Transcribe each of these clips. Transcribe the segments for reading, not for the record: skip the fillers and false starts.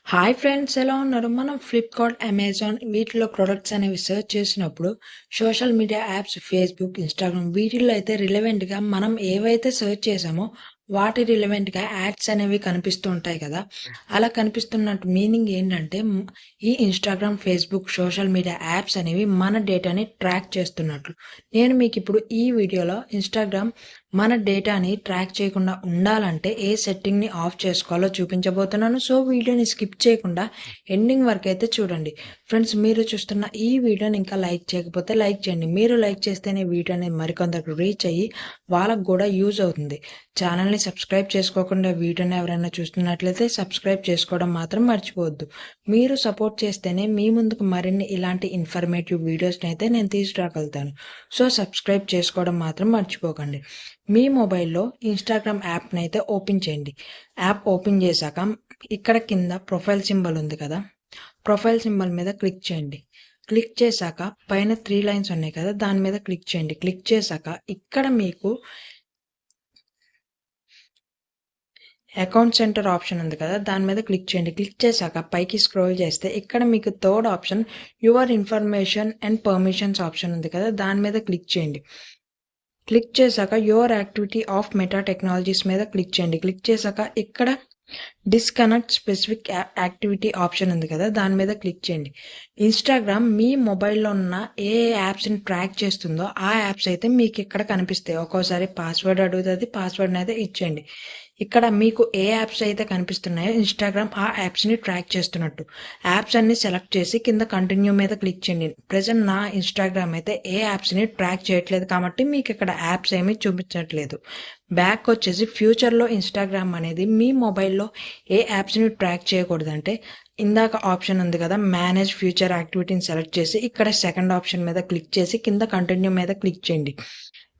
Hi friends, ఎలా ఉన్నారు? మనం ఫ్లిప్‌కార్ట్, అమెజాన్ వీటిలో ప్రొడక్ట్స్ అనేవి సెర్చ్ చేసినప్పుడు social media apps Facebook, Instagram వీటిల్లో అయితే రిలవెంట్‌గా మనం ఏవైతే సెర్చ్ చేసామో వాటి రిలవెంట్‌గా యాడ్స్ అనేవి కనిపిస్తూ ఉంటాయి కదా! అలా కనిపిస్తున్నట్టు మీనింగ్ ఏంటంటే ఈ Instagram, Facebook social media apps అనేవి మన డేటాని ట్రాక్ చేస్తున్నట్లు. నేను మీకిప్పుడు ఈ వీడియోలో ఇన్‌స్టాగ్రామ్ మన డేటాని ట్రాక్ చేయకుండా ఉండాలంటే ఏ సెట్టింగ్‌ని ఆఫ్ చేసుకోవాలో చూపించబోతున్నాను. సో, వీడియోని స్కిప్ చేయకుండా ఎండింగ్ వరకైతే చూడండి. ఫ్రెండ్స్, మీరు చూస్తున్న ఈ వీడియోని ఇంకా లైక్ చేయకపోతే లైక్ చేయండి. మీరు లైక్ చేస్తేనే వీడియో అనేది మరికొందరికి రీచ్ అయ్యి వాళ్ళకి కూడా యూజ్ అవుతుంది. ఛానల్‌ని సబ్స్క్రైబ్ చేసుకోకుండా వీడియోని ఎవరైనా చూస్తున్నట్లయితే సబ్స్క్రైబ్ చేసుకోవడం మాత్రం మర్చిపోవద్దు. మీరు సపోర్ట్ చేస్తేనే మీ ముందుకు మరిన్ని ఇలాంటి ఇన్ఫర్మేటివ్ వీడియోస్‌ని అయితే నేను తీసుకురాగలుగుతాను. సో, సబ్స్క్రైబ్ చేసుకోవడం మాత్రం మర్చిపోకండి. మీ మొబైల్లో ఇన్‌స్టాగ్రామ్ యాప్‌ని అయితే ఓపెన్ చేయండి. యాప్ ఓపెన్ చేశాక ఇక్కడ కింద ప్రొఫైల్ సింబల్ ఉంది కదా! ప్రొఫైల్ సింబల్ మీద క్లిక్ చేయండి. క్లిక్ చేశాక పైన 3 లైన్స్ ఉన్నాయి కదా! దాని మీద క్లిక్ చేయండి. క్లిక్ చేశాక ఇక్కడ మీకు అకౌంట్ సెంటర్ ఆప్షన్ ఉంది కదా! దాని మీద క్లిక్ చేయండి. క్లిక్ చేశాక పైకి స్క్రోల్ చేస్తే ఇక్కడ మీకు third option your information and permissions option ఉంది కదా! దాని మీద క్లిక్ చేయండి. క్లిక్ చేశాక your activity of meta technologies మీద క్లిక్ చేయండి. క్లిక్ చేశాక ఇక్కడ డిస్కనెక్ట్ స్పెసిఫిక్ యాక్టివిటీ ఆప్షన్ ఉంది కదా! దాని మీద క్లిక్ చేయండి. ఇన్‌స్టాగ్రామ్ మీ మొబైల్‌లో ఉన్న ఏ యాప్స్‌ని ట్రాక్ చేస్తుందో ఆ యాప్స్ అయితే మీకు ఇక్కడ కనిపిస్తాయి. ఒక్కోసారి పాస్వర్డ్ అడుగుతది. పాస్వర్డ్‌ని అయితే ఇచ్చేయండి. ఇక్కడ మీకు ఏ యాప్స్ అయితే కనిపిస్తున్నాయో ఇన్‌స్టాగ్రామ్ ఆ యాప్స్‌ని ట్రాక్ చేస్తున్నట్టు. యాప్స్ అన్ని సెలెక్ట్ చేసి కింద కంటిన్యూ మీద క్లిక్ చేయండి. ప్రెజెంట్ నా ఇన్‌స్టాగ్రామ్ అయితే ఏ యాప్స్‌ని ట్రాక్ చేయట్లేదు కాబట్టి మీకు ఇక్కడ యాప్స్ ఏమీ చూపించట్లేదు. బ్యాక్ వచ్చేసి ఫ్యూచర్‌లో ఇన్‌స్టాగ్రామ్ అనేది మీ మొబైల్‌లో ఏ యాప్స్‌ని ట్రాక్ చేయకూడదంటే ఇందాక ఆప్షన్ ఉంది కదా! మేనేజ్ ఫ్యూచర్ యాక్టివిటీని సెలెక్ట్ చేసి ఇక్కడ సెకండ్ ఆప్షన్ మీద క్లిక్ చేసి కింద కంటిన్యూ మీద క్లిక్ చేయండి.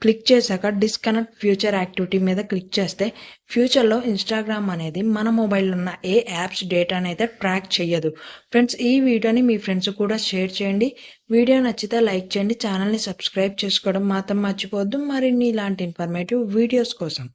క్లిక్ చేశాక డిస్కనెక్ట్ ఫ్యూచర్ యాక్టివిటీ మీద క్లిక్ చేస్తే ఫ్యూచర్‌లో ఇన్‌స్టాగ్రామ్ అనేది మన మొబైల్‌లో ఉన్న ఏ యాప్స్ డేటాని అయితే ట్రాక్ చేయదు. ఫ్రెండ్స్, ఈ వీడియోని మీ ఫ్రెండ్స్ కూడా షేర్ చేయండి. వీడియో నచ్చితే లైక్ చేయండి. ఛానల్‌ని సబ్స్క్రైబ్ చేసుకోవడం మాత్రం మర్చిపోవద్దు. మరిన్ని ఇలాంటి ఇన్ఫర్మేటివ్ వీడియోస్ కోసం.